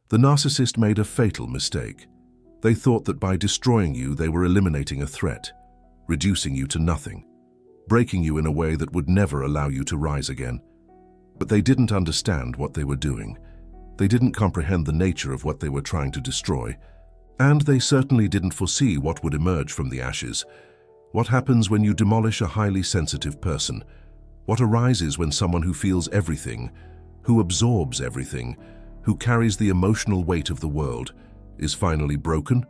The narcissist made a fatal mistake. They thought that by destroying you, they were eliminating a threat, reducing you to nothing, breaking you in a way that would never allow you to rise again. But they didn't understand what they were doing. They didn't comprehend the nature of what they were trying to destroy, and they certainly didn't foresee what would emerge from the ashes. What happens when you demolish a highly sensitive person? What arises when someone who feels everything, who absorbs everything, who carries the emotional weight of the world, is finally broken?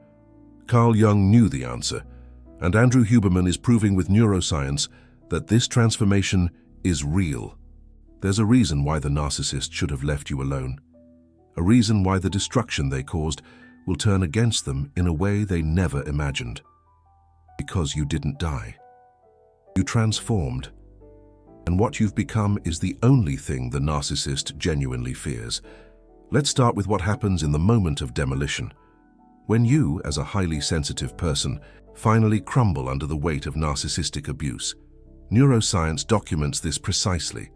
Carl Jung knew the answer, and Andrew Huberman is proving with neuroscience that this transformation is real. There's a reason why the narcissist should have left you alone. A reason why the destruction they caused will turn against them in a way they never imagined. Because you didn't die. You transformed. And what you've become is the only thing the narcissist genuinely fears. Let's start with what happens in the moment of demolition. When you, as a highly sensitive person, finally crumble under the weight of narcissistic abuse. Neuroscience documents this precisely.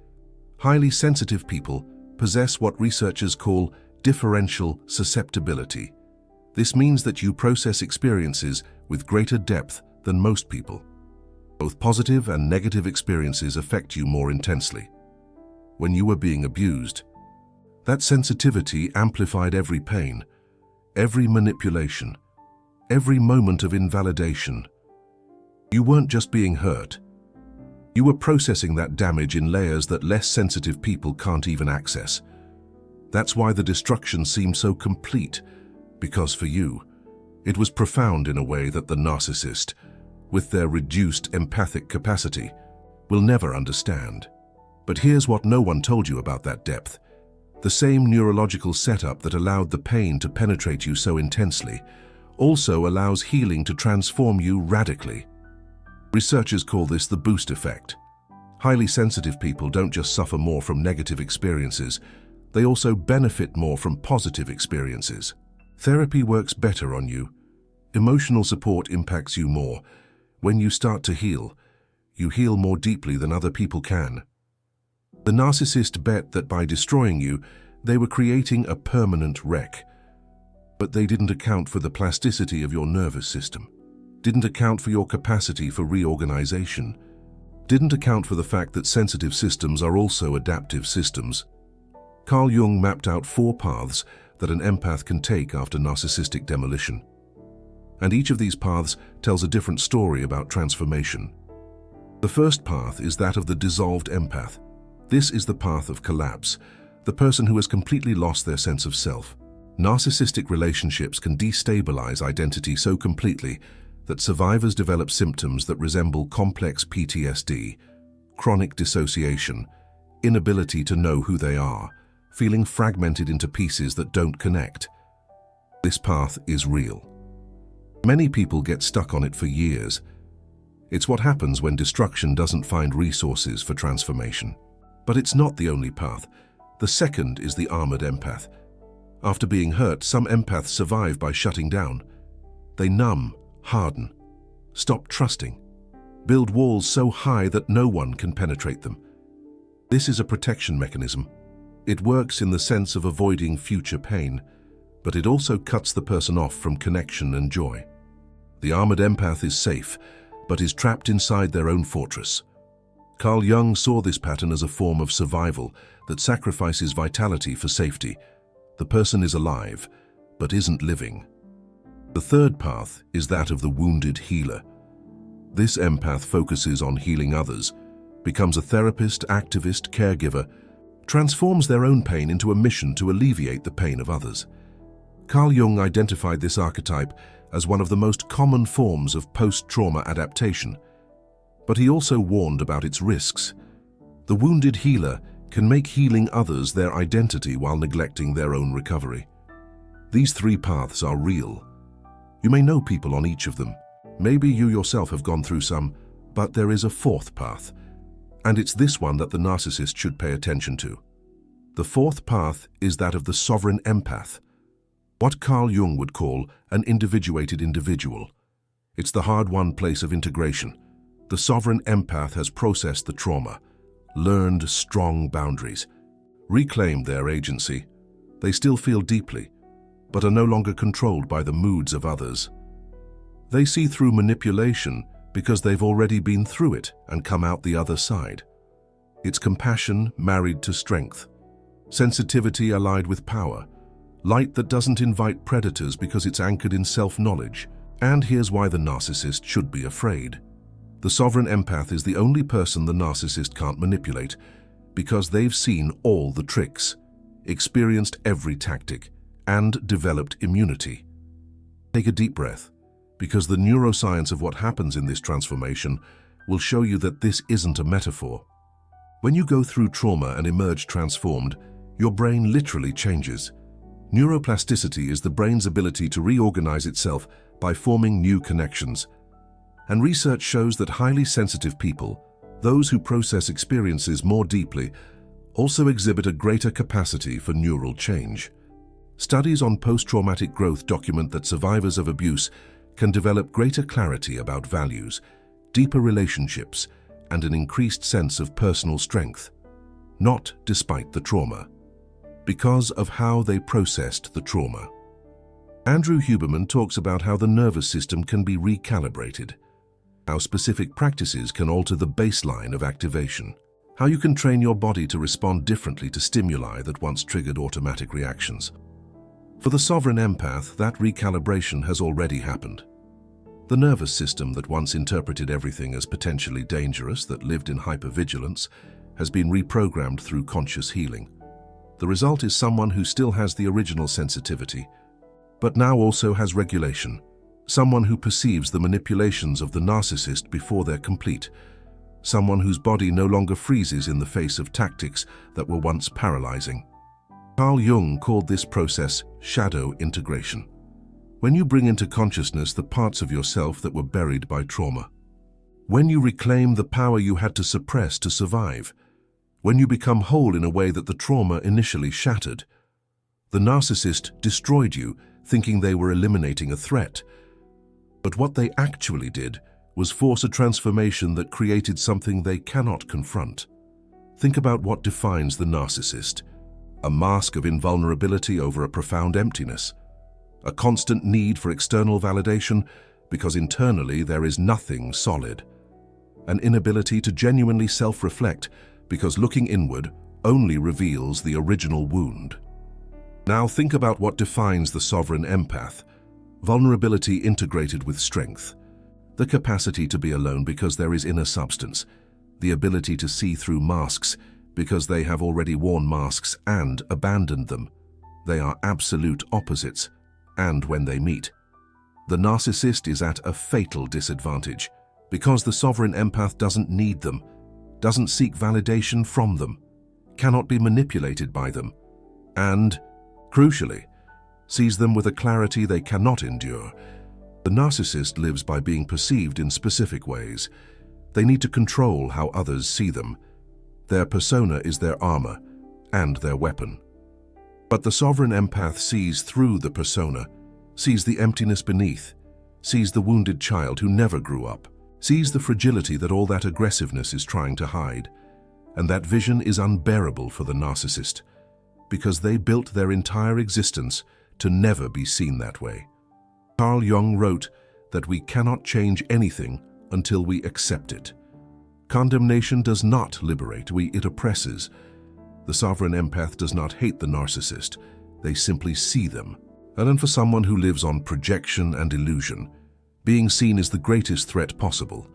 Highly sensitive people possess what researchers call differential susceptibility. This means that you process experiences with greater depth than most people. Both positive and negative experiences affect you more intensely. When you were being abused, that sensitivity amplified every pain, every manipulation, every moment of invalidation. You weren't just being hurt. You were processing that damage in layers that less sensitive people can't even access. That's why the destruction seemed so complete, because for you, it was profound in a way that the narcissist, with their reduced empathic capacity, will never understand. But here's what no one told you about that depth. The same neurological setup that allowed the pain to penetrate you so intensely also allows healing to transform you radically. Researchers call this the boost effect. Highly sensitive people don't just suffer more from negative experiences, they also benefit more from positive experiences. Therapy works better on you. Emotional support impacts you more. When you start to heal, you heal more deeply than other people can. The narcissist bet that by destroying you, they were creating a permanent wreck. But they didn't account for the plasticity of your nervous system, didn't account for your capacity for reorganization, didn't account for the fact that sensitive systems are also adaptive systems. Carl Jung mapped out 4 paths that an empath can take after narcissistic demolition. And each of these paths tells a different story about transformation. The first path is that of the dissolved empath. This is the path of collapse, the person who has completely lost their sense of self. Narcissistic relationships can destabilize identity so completely that survivors develop symptoms that resemble complex PTSD, chronic dissociation, inability to know who they are, feeling fragmented into pieces that don't connect. This path is real. Many people get stuck on it for years. It's what happens when destruction doesn't find resources for transformation. But it's not the only path. The second is the armored empath. After being hurt, some empaths survive by shutting down. They numb, harden, stop trusting, build walls so high that no one can penetrate them. This is a protection mechanism. It works in the sense of avoiding future pain, but it also cuts the person off from connection and joy. The armored empath is safe, but is trapped inside their own fortress. Carl Jung saw this pattern as a form of survival that sacrifices vitality for safety. The person is alive, but isn't living. The third path is that of the wounded healer. This empath focuses on healing others, becomes a therapist, activist, caregiver, transforms their own pain into a mission to alleviate the pain of others. Carl Jung identified this archetype as one of the most common forms of post-trauma adaptation, but he also warned about its risks. The wounded healer can make healing others their identity while neglecting their own recovery. These 3 paths are real. You may know people on each of them. Maybe you yourself have gone through some, but there is a 4th path, and it's this one that the narcissist should pay attention to. The 4th path is that of the sovereign empath, what Carl Jung would call an individuated individual. It's the hard-won place of integration. The sovereign empath has processed the trauma, learned strong boundaries, reclaimed their agency. They still feel deeply, but are no longer controlled by the moods of others. They see through manipulation because they've already been through it and come out the other side. It's compassion married to strength, sensitivity allied with power, light that doesn't invite predators because it's anchored in self-knowledge. And here's why the narcissist should be afraid. The sovereign empath is the only person the narcissist can't manipulate because they've seen all the tricks, experienced every tactic, and developed immunity. Take a deep breath, because the neuroscience of what happens in this transformation will show you that this isn't a metaphor. When you go through trauma and emerge transformed, your brain literally changes. Neuroplasticity is the brain's ability to reorganize itself by forming new connections. And research shows that highly sensitive people, those who process experiences more deeply, also exhibit a greater capacity for neural change. Studies on post-traumatic growth document that survivors of abuse can develop greater clarity about values, deeper relationships, and an increased sense of personal strength, not despite the trauma, because of how they processed the trauma. Andrew Huberman talks about how the nervous system can be recalibrated, how specific practices can alter the baseline of activation, how you can train your body to respond differently to stimuli that once triggered automatic reactions. For the sovereign empath, that recalibration has already happened. The nervous system that once interpreted everything as potentially dangerous, that lived in hypervigilance, has been reprogrammed through conscious healing. The result is someone who still has the original sensitivity, but now also has regulation, someone who perceives the manipulations of the narcissist before they're complete, someone whose body no longer freezes in the face of tactics that were once paralyzing. Carl Jung called this process shadow integration. When you bring into consciousness the parts of yourself that were buried by trauma, when you reclaim the power you had to suppress to survive, when you become whole in a way that the trauma initially shattered, the narcissist destroyed you, thinking they were eliminating a threat. But what they actually did was force a transformation that created something they cannot confront. Think about what defines the narcissist: a mask of invulnerability over a profound emptiness, a constant need for external validation because internally there is nothing solid, an inability to genuinely self-reflect because looking inward only reveals the original wound. Now think about what defines the sovereign empath: vulnerability integrated with strength, the capacity to be alone because there is inner substance, the ability to see through masks because they have already worn masks and abandoned them. They are absolute opposites, and when they meet, the narcissist is at a fatal disadvantage because the sovereign empath doesn't need them, doesn't seek validation from them, cannot be manipulated by them, and, crucially, sees them with a clarity they cannot endure. The narcissist lives by being perceived in specific ways. They need to control how others see them. Their persona is their armor and their weapon. But the sovereign empath sees through the persona, sees the emptiness beneath, sees the wounded child who never grew up, sees the fragility that all that aggressiveness is trying to hide. And that vision is unbearable for the narcissist, because they built their entire existence to never be seen that way. Carl Jung wrote that we cannot change anything until we accept it. Condemnation does not liberate, it oppresses. The sovereign empath does not hate the narcissist, they simply see them. And then for someone who lives on projection and illusion, being seen is the greatest threat possible.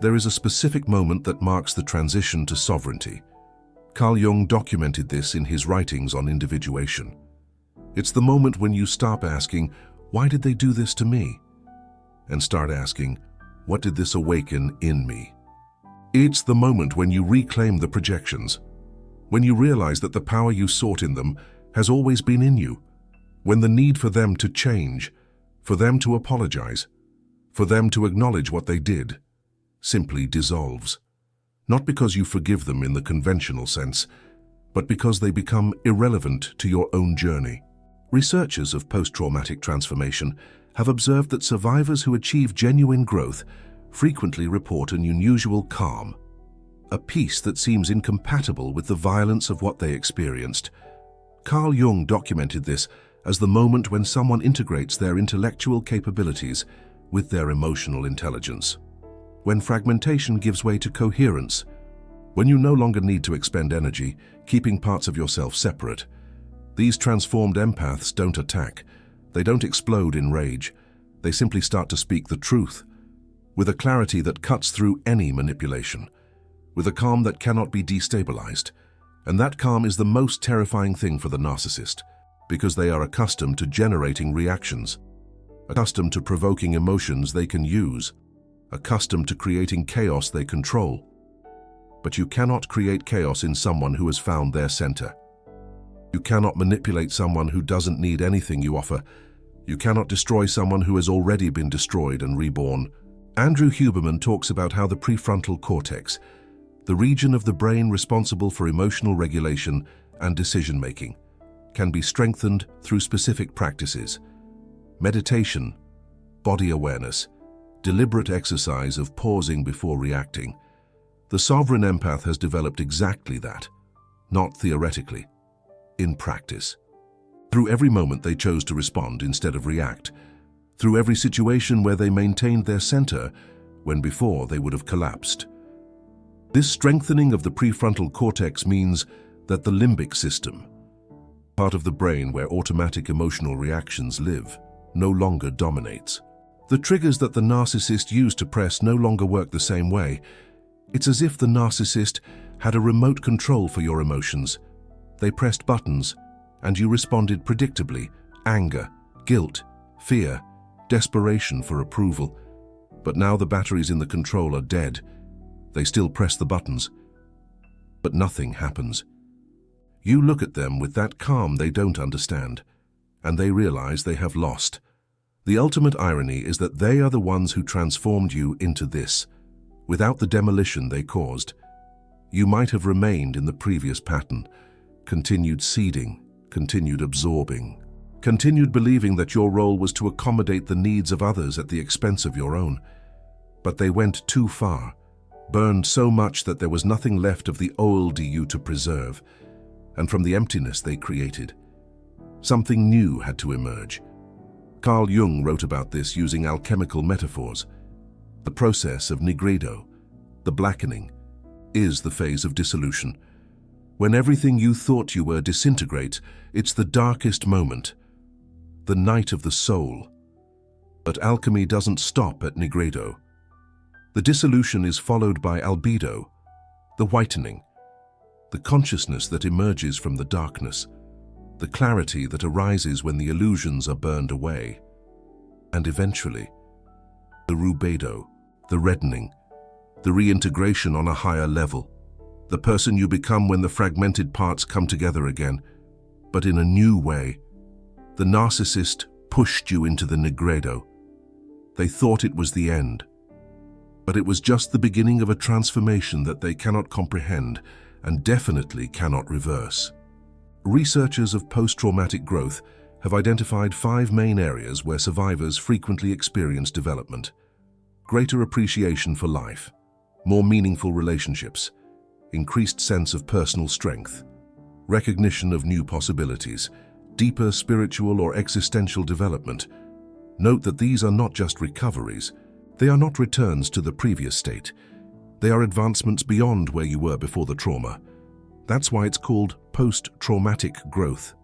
There is a specific moment that marks the transition to sovereignty. Carl Jung documented this in his writings on individuation. It's the moment when you stop asking, "Why did they do this to me?" and start asking, "What did this awaken in me?" It's the moment when you reclaim the projections, when you realize that the power you sought in them has always been in you, when the need for them to change, for them to apologize, for them to acknowledge what they did, simply dissolves. Not because you forgive them in the conventional sense, but because they become irrelevant to your own journey. Researchers of post-traumatic transformation have observed that survivors who achieve genuine growth frequently report an unusual calm, a peace that seems incompatible with the violence of what they experienced. Carl Jung documented this as the moment when someone integrates their intellectual capabilities with their emotional intelligence. When fragmentation gives way to coherence, when you no longer need to expend energy, keeping parts of yourself separate. These transformed empaths don't attack. They don't explode in rage. They simply start to speak the truth, with a clarity that cuts through any manipulation, with a calm that cannot be destabilized. And that calm is the most terrifying thing for the narcissist, because they are accustomed to generating reactions, accustomed to provoking emotions they can use, accustomed to creating chaos they control. But you cannot create chaos in someone who has found their center. You cannot manipulate someone who doesn't need anything you offer. You cannot destroy someone who has already been destroyed and reborn. Andrew Huberman talks about how the prefrontal cortex, the region of the brain responsible for emotional regulation and decision-making, can be strengthened through specific practices. Meditation, body awareness, deliberate exercise of pausing before reacting. The sovereign empath has developed exactly that, not theoretically, in practice. Through every moment they chose to respond instead of react, through every situation where they maintained their center when before they would have collapsed. This strengthening of the prefrontal cortex means that the limbic system, part of the brain where automatic emotional reactions live, no longer dominates. The triggers that the narcissist used to press no longer work the same way. It's as if the narcissist had a remote control for your emotions. They pressed buttons, and you responded predictably: anger, guilt, fear, desperation for approval. But now the batteries in the control are dead. They still press the buttons, but nothing happens. You look at them with that calm they don't understand, and they realize they have lost. The ultimate irony is that they are the ones who transformed you into this. Without the demolition they caused, you might have remained in the previous pattern, continued seeding, continued absorbing, continued believing that your role was to accommodate the needs of others at the expense of your own. But they went too far, burned so much that there was nothing left of the old you to preserve, and from the emptiness they created, something new had to emerge. Carl Jung wrote about this using alchemical metaphors. The process of nigredo, the blackening, is the phase of dissolution. When everything you thought you were disintegrates, it's the darkest moment, the night of the soul. But alchemy doesn't stop at nigredo. The dissolution is followed by albedo, the whitening, the consciousness that emerges from the darkness, the clarity that arises when the illusions are burned away, and eventually, the rubedo, the reddening, the reintegration on a higher level, the person you become when the fragmented parts come together again, but in a new way. The narcissist pushed you into the nigredo. They thought it was the end, but it was just the beginning of a transformation that they cannot comprehend and definitely cannot reverse. Researchers of post-traumatic growth have identified 5 main areas where survivors frequently experience development: greater appreciation for life, more meaningful relationships, increased sense of personal strength, recognition of new possibilities, deeper spiritual or existential development. Note that these are not just recoveries. They are not returns to the previous state. They are advancements beyond where you were before the trauma. That's why it's called post-traumatic growth,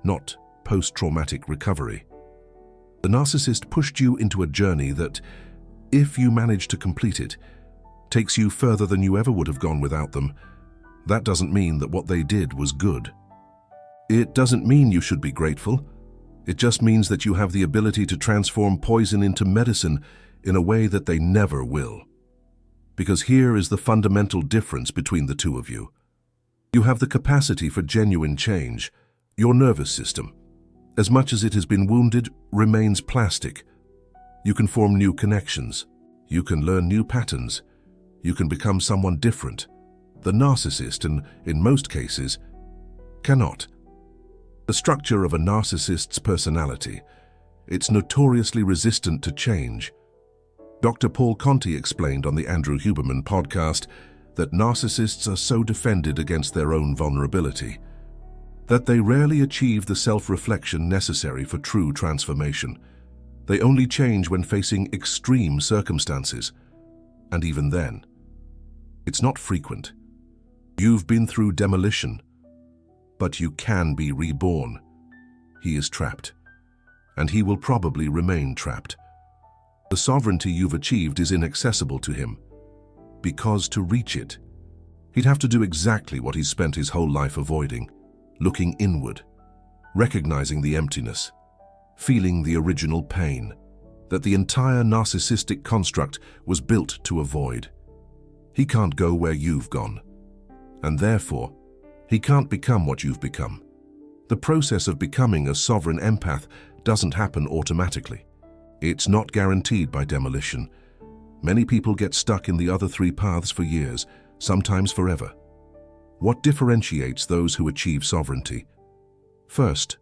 not post-traumatic recovery. The narcissist pushed you into a journey that, if you manage to complete it, takes you further than you ever would have gone without them. That doesn't mean that what they did was good. It doesn't mean you should be grateful. It just means that you have the ability to transform poison into medicine in a way that they never will. Because here is the fundamental difference between the two of you. You have the capacity for genuine change. Your nervous system, as much as it has been wounded, remains plastic. You can form new connections. You can learn new patterns. You can become someone different. The narcissist, and in most cases, cannot. The structure of a narcissist's personality, it's notoriously resistant to change. Dr. Paul Conti explained on the Andrew Huberman podcast that narcissists are so defended against their own vulnerability. that they rarely achieve the self-reflection necessary for true transformation. They only change when facing extreme circumstances, and even then, it's not frequent. You've been through demolition, but you can be reborn. He is trapped, and he will probably remain trapped. The sovereignty you've achieved is inaccessible to him, because to reach it, he'd have to do exactly what he's spent his whole life avoiding, looking inward, recognizing the emptiness, feeling the original pain that the entire narcissistic construct was built to avoid. He can't go where you've gone, and therefore, he can't become what you've become. The process of becoming a sovereign empath doesn't happen automatically. It's not guaranteed by demolition. Many people get stuck in the other three paths for years, sometimes forever. What differentiates those who achieve sovereignty? First,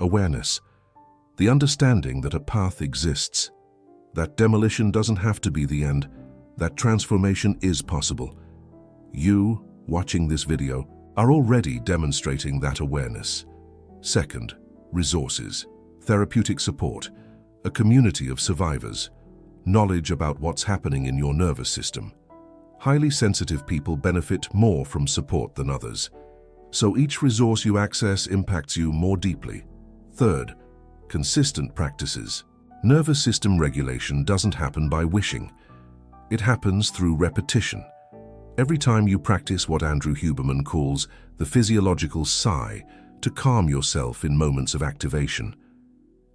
awareness. The understanding that a path exists, that demolition doesn't have to be the end, that transformation is possible. You, watching this video, are already demonstrating that awareness. Second, resources, therapeutic support, a community of survivors, knowledge about what's happening in your nervous system. Highly sensitive people benefit more from support than others, so each resource you access impacts you more deeply. Third, consistent practices. Nervous system regulation doesn't happen by wishing. It happens through repetition. Every time you practice what Andrew Huberman calls the physiological sigh to calm yourself in moments of activation.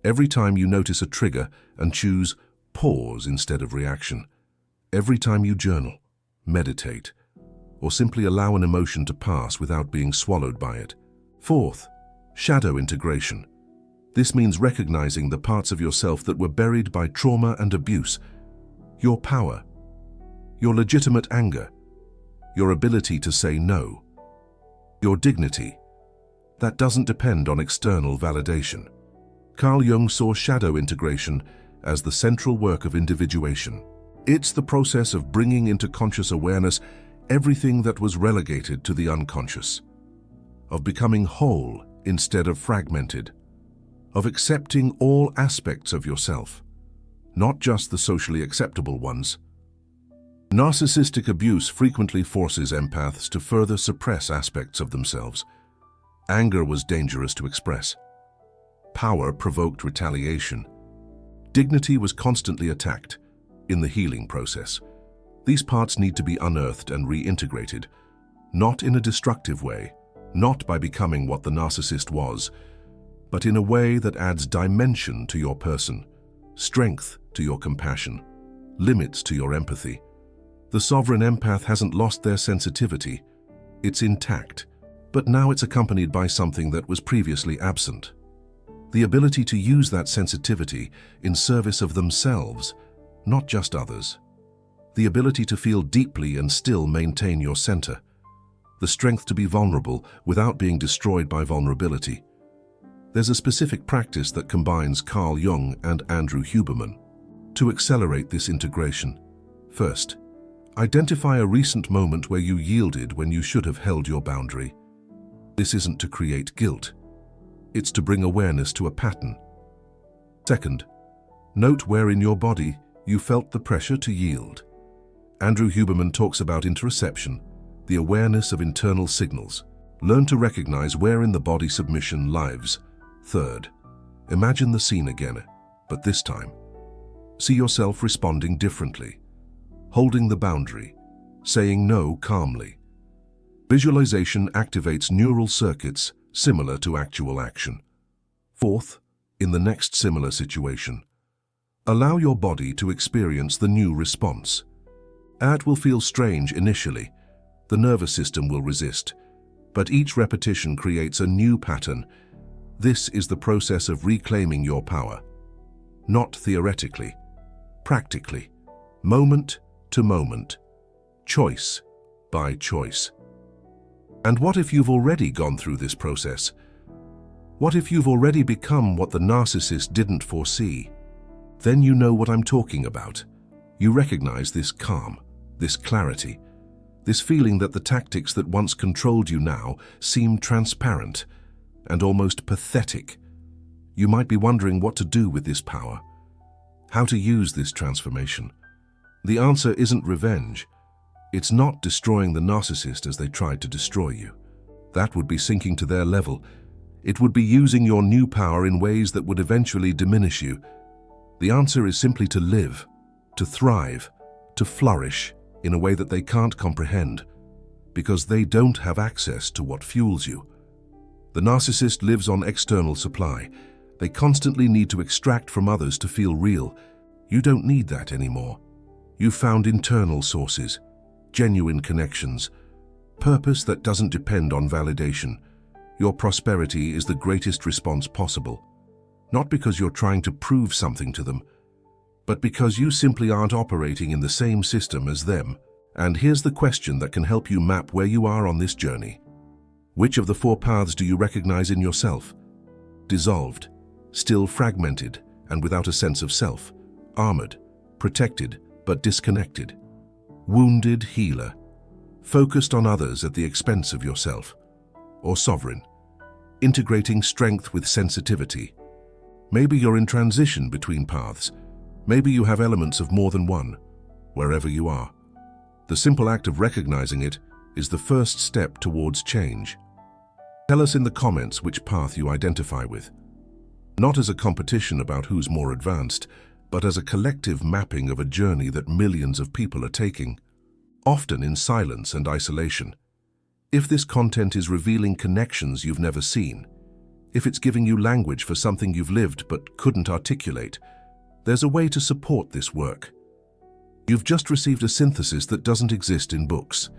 Every time you notice a trigger and choose pause instead of reaction. Every time you journal, meditate, or simply allow an emotion to pass without being swallowed by it. Fourth, shadow integration. This means recognizing the parts of yourself that were buried by trauma and abuse. Your power, your legitimate anger, your ability to say no, your dignity. That doesn't depend on external validation. Carl Jung saw shadow integration as the central work of individuation. It's the process of bringing into conscious awareness everything that was relegated to the unconscious, of becoming whole instead of fragmented, of accepting all aspects of yourself, not just the socially acceptable ones. Narcissistic abuse frequently forces empaths to further suppress aspects of themselves. Anger was dangerous to express. Power provoked retaliation. Dignity was constantly attacked. In the healing process, these parts need to be unearthed and reintegrated, not in a destructive way, not by becoming what the narcissist was, but in a way that adds dimension to your person, strength to your compassion, limits to your empathy. The sovereign empath hasn't lost their sensitivity. It's intact, but now it's accompanied by something that was previously absent. The ability to use that sensitivity in service of themselves, not just others. The ability to feel deeply and still maintain your center. The strength to be vulnerable without being destroyed by vulnerability. There's a specific practice that combines Carl Jung and Andrew Huberman to accelerate this integration. First, identify a recent moment where you yielded when you should have held your boundary. This isn't to create guilt. It's to bring awareness to a pattern. Second, note where in your body you felt the pressure to yield. Andrew Huberman talks about interoception, the awareness of internal signals. Learn to recognize where in the body submission lives. Third, imagine the scene again, but this time, see yourself responding differently, holding the boundary, saying no calmly. Visualization activates neural circuits similar to actual action. Fourth, in the next similar situation, allow your body to experience the new response. It will feel strange initially. The nervous system will resist, but each repetition creates a new pattern. This is the process of reclaiming your power. Not theoretically, practically, moment to moment, choice by choice. And what if you've already gone through this process? What if you've already become what the narcissist didn't foresee? Then you know what I'm talking about. You recognize this calm, this clarity, this feeling that the tactics that once controlled you now seem transparent. and almost pathetic. You might be wondering what to do with this power, how to use this transformation. The answer isn't revenge. It's not destroying the narcissist as they tried to destroy you. That would be sinking to their level. It would be using your new power in ways that would eventually diminish you. The answer is simply to live, to thrive, to flourish in a way that they can't comprehend, because they don't have access to what fuels you. The narcissist lives on external supply. They constantly need to extract from others to feel real. You don't need that anymore. You've found internal sources, genuine connections, purpose that doesn't depend on validation. Your prosperity is the greatest response possible, not because you're trying to prove something to them, but because you simply aren't operating in the same system as them. And here's the question that can help you map where you are on this journey. Which of the 4 paths do you recognize in yourself? Dissolved, still fragmented, and without a sense of self. Armored, protected, but disconnected. Wounded healer, focused on others at the expense of yourself. Or sovereign, integrating strength with sensitivity. Maybe you're in transition between paths. Maybe you have elements of more than one, wherever you are. The simple act of recognizing it is the first step towards change. Tell us in the comments which path you identify with. Not as a competition about who's more advanced, but as a collective mapping of a journey that millions of people are taking, often in silence and isolation. If this content is revealing connections you've never seen, if it's giving you language for something you've lived but couldn't articulate, there's a way to support this work. You've just received a synthesis that doesn't exist in books.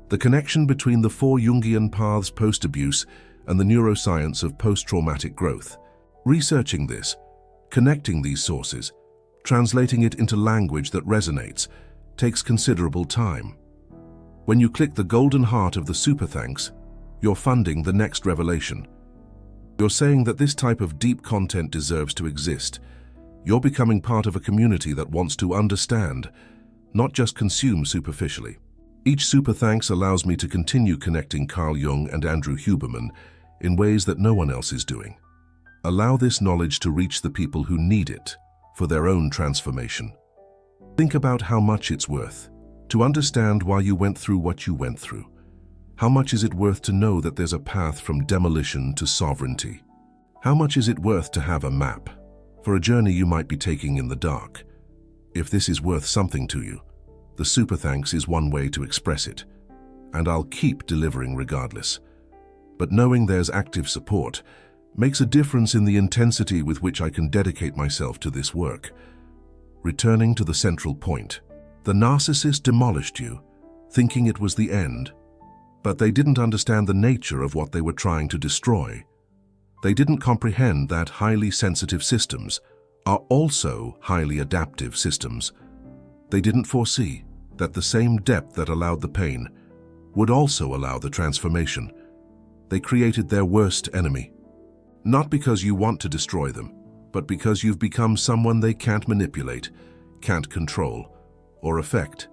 The connection between the 4 Jungian paths post-abuse and the neuroscience of post-traumatic growth. Researching this, connecting these sources, translating it into language that resonates, takes considerable time. When you click the golden heart of the super thanks, you're funding the next revelation. You're saying that this type of deep content deserves to exist. You're becoming part of a community that wants to understand, not just consume superficially. Each super thanks allows me to continue connecting Carl Jung and Andrew Huberman in ways that no one else is doing. Allow this knowledge to reach the people who need it for their own transformation. Think about how much it's worth to understand why you went through what you went through. How much is it worth to know that there's a path from demolition to sovereignty? How much is it worth to have a map for a journey you might be taking in the dark? If this is worth something to you, the super thanks is one way to express it, and I'll keep delivering regardless. But knowing there's active support makes a difference in the intensity with which I can dedicate myself to this work. Returning to the central point, the narcissist demolished you, thinking it was the end, but they didn't understand the nature of what they were trying to destroy. They didn't comprehend that highly sensitive systems are also highly adaptive systems. They didn't foresee that the same depth that allowed the pain would also allow the transformation. They created their worst enemy, not because you want to destroy them, but because you've become someone they can't manipulate, can't control, or affect.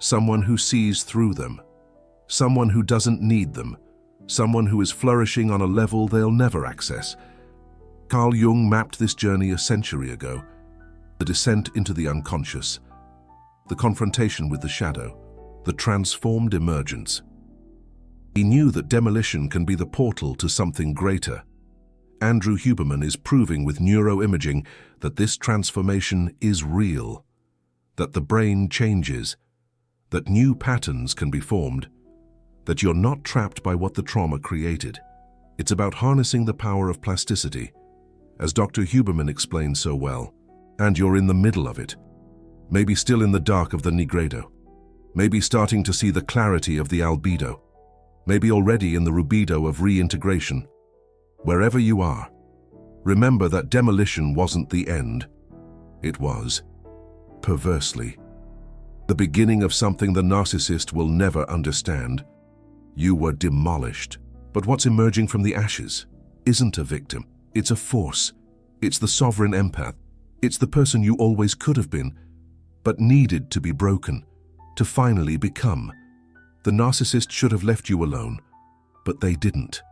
Someone who sees through them, someone who doesn't need them, someone who is flourishing on a level they'll never access. Carl Jung mapped this journey a century ago, the descent into the unconscious, the confrontation with the shadow, the transformed emergence. He knew that demolition can be the portal to something greater. Andrew Huberman is proving with neuroimaging that this transformation is real, that the brain changes, that new patterns can be formed, that you're not trapped by what the trauma created. It's about harnessing the power of plasticity, as Dr. Huberman explained so well. And you're in the middle of it. Maybe still in the dark of the nigredo. Maybe starting to see the clarity of the albedo. Maybe already in the rubido of reintegration. Wherever you are, remember that demolition wasn't the end. It was, perversely, the beginning of something the narcissist will never understand. You were demolished. But what's emerging from the ashes isn't a victim. It's a force. It's the sovereign empath. It's the person you always could have been, but needed to be broken, to finally become. The narcissist should have left you alone, but they didn't.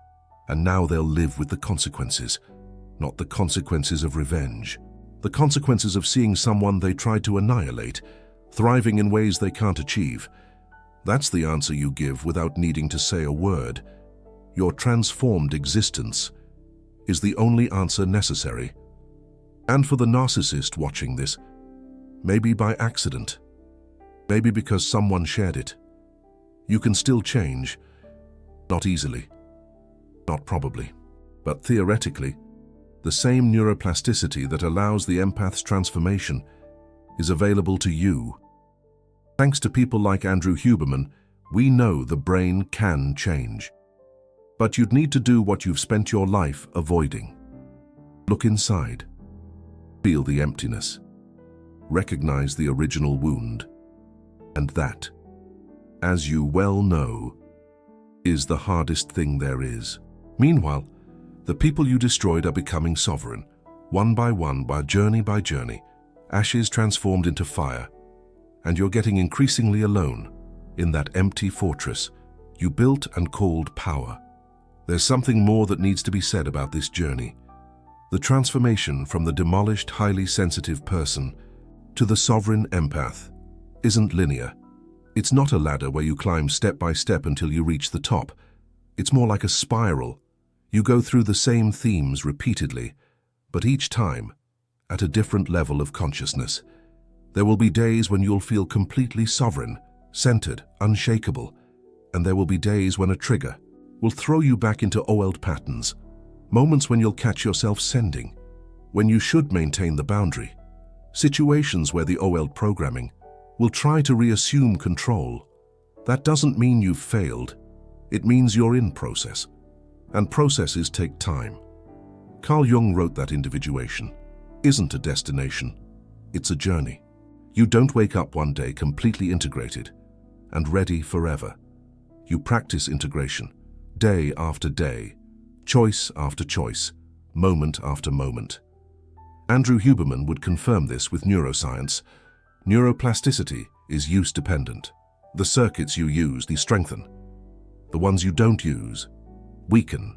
And now they'll live with the consequences, not the consequences of revenge. The consequences of seeing someone they tried to annihilate, thriving in ways they can't achieve. That's the answer you give without needing to say a word. Your transformed existence is the only answer necessary. And for the narcissist watching this, maybe by accident, maybe because someone shared it, you can still change. Not easily, not probably, but theoretically, the same neuroplasticity that allows the empath's transformation is available to you. Thanks to people like Andrew Huberman, we know the brain can change. But you'd need to do what you've spent your life avoiding. Look inside. Feel the emptiness. Recognize the original wound. And that, as you well know, is the hardest thing there is. Meanwhile, the people you destroyed are becoming sovereign, one by journey, ashes transformed into fire, and you're getting increasingly alone in that empty fortress you built and called power. There's something more that needs to be said about this journey. The transformation from the demolished, highly sensitive person to the sovereign empath isn't linear. It's not a ladder where you climb step by step until you reach the top. It's more like a spiral. You go through the same themes repeatedly, but each time at a different level of consciousness. There will be days when you'll feel completely sovereign, centered, unshakable, and there will be days when a trigger will throw you back into old patterns, moments when you'll catch yourself sending, when you should maintain the boundary, situations where the old programming will try to reassume control. That doesn't mean you've failed. It means you're in process, and processes take time. Carl Jung wrote that individuation isn't a destination, it's a journey. You don't wake up one day completely integrated and ready forever. You practice integration, day after day, choice after choice, moment after moment. Andrew Huberman would confirm this with neuroscience. Neuroplasticity is use-dependent. The circuits you use, they strengthen. The ones you don't use, weaken.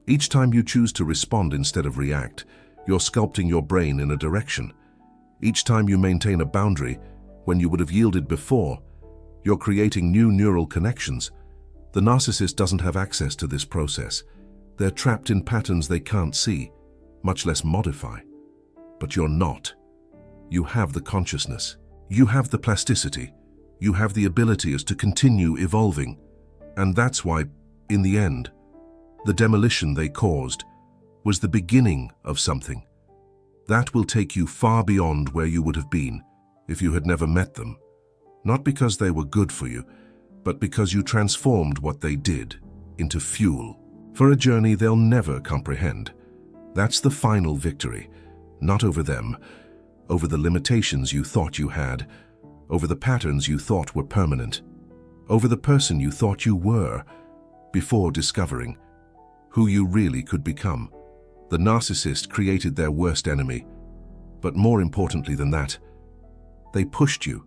Each time you choose to respond instead of react, you're sculpting your brain in a direction. Each time you maintain a boundary when you would have yielded before, you're creating new neural connections. The narcissist doesn't have access to this process. They're trapped in patterns they can't see, much less modify. But you're not. You have the consciousness. You have the plasticity. You have the ability to continue evolving. And that's why, in the end, the demolition they caused was the beginning of something. That will take you far beyond where you would have been if you had never met them. Not because they were good for you, but because you transformed what they did into fuel for a journey they'll never comprehend. That's the final victory, not over them, over the limitations you thought you had, over the patterns you thought were permanent, over the person you thought you were, before discovering who you really could become. The narcissist created their worst enemy, but more importantly than that, they pushed you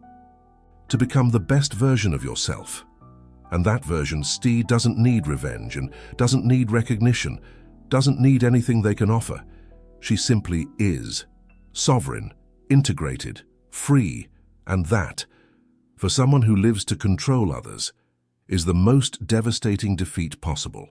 to become the best version of yourself. And that version, doesn't need revenge and doesn't need recognition, doesn't need anything they can offer. She simply is, sovereign, integrated, free, and that, for someone who lives to control others, is the most devastating defeat possible.